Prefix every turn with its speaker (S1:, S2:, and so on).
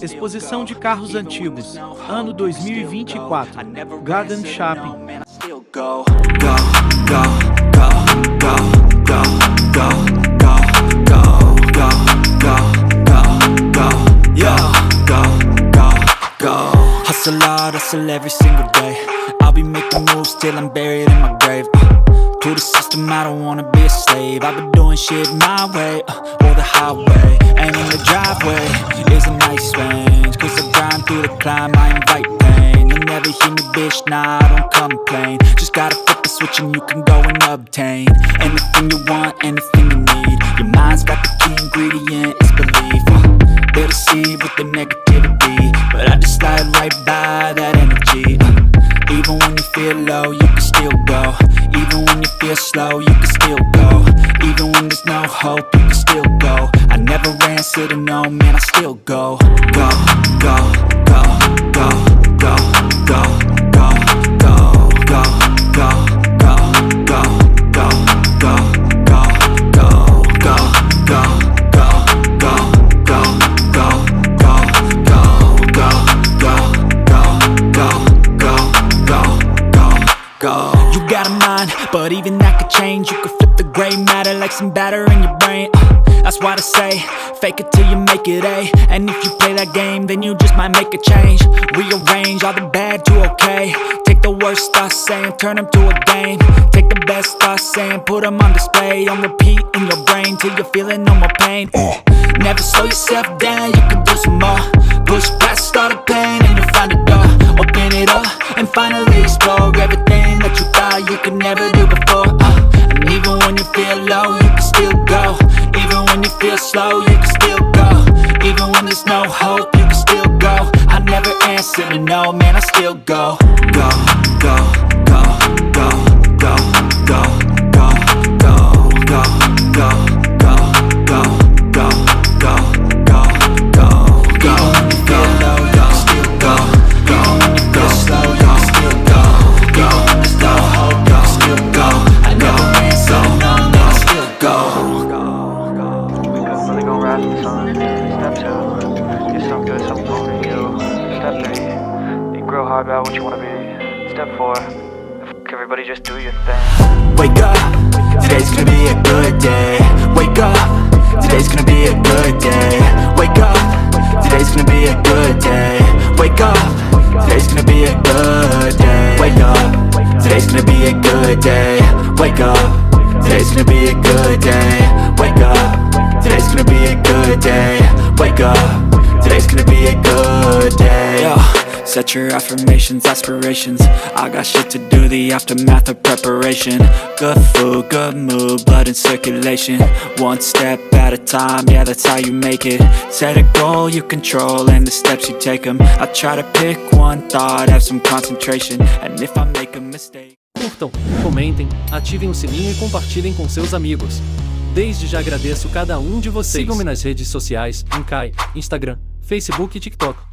S1: Exposição de carros antigos, ano 2024, Garden Shopping.
S2: Hustle hard, hustle every single day. I'll be making moves till I'm buried in my grave. To the system, I don't wanna be a slave. I've been doing shit my way, or the highway. And in the driveway is a nice range, cause I grind through the climb, I invite pain. You'll never hear me, bitch, nah, I don't complain. Just gotta flip the switch and you can go and obtain anything you want, anything you need. Your mind's got the key ingredient, it's belief. They'll deceive with the negativity, but I just slide right by that energy. Even when you feel low, you can still go. Even when you feel slow, you can still go. Even when there's no hope, you can still go. I never answer to no, man, I still go. Go, go, go, go, go, go, go, go, go, go, go, go, go, go, go, go, go, go. You got a mind, but even that could change. You could flip the gray matter like some batter in your brain. That's why they say, fake it till you make it A. And if you play that game, then you just might make a change. Rearrange all the bad to okay. Take the worst thoughts saying, turn them to a game. Take the best thoughts saying, put them on display. On repeat in your brain till you're feeling no more pain. Never slow yourself down, you can do some more. Push past all the pain and you'll find a door. Open it up and finally explore everything that you thought you could never do before. And even when you feel low, you can still go. Even when you feel slow, you can still go. Even when there's no hope, you can still go. I never answer to no, man, I still go. Go, go, go, go, go, go, go, go, go, go, go, go, go, go, go, go, go. Even when you feel low, you can still go. Even when you feel slow, you can still go. Even when there's no hope, you can still go. I never answer to no, man, I still go.
S3: Really go rap the sun. Step 2, get some good, something over you. Step 3, you grow hard about what you wanna be. Step 4, everybody just do your thing.
S2: Wake up, today's gonna be a good day. Wake up, today's gonna be a good day. Wake up, today's gonna be a good day. Wake up, today's gonna be a good day. Wake up, today's gonna be a good day. Wake up, today's gonna be a good day. Wake up, today's gonna be a good day. Wake up, today's gonna be a good day. Yo, set your affirmations, aspirations. I got shit to do, the aftermath of preparation. Good food, good mood, blood in circulation. One step at a time, yeah, that's how you make it. Set a goal you control and the steps you take them. I try to pick one thought, have some concentration. And if I make a mistake...
S4: Curtam, comentem, ativem o sininho e compartilhem com seus amigos. Desde já agradeço cada um de vocês. Sigam-me nas redes sociais, em CAI, Instagram, Facebook e TikTok.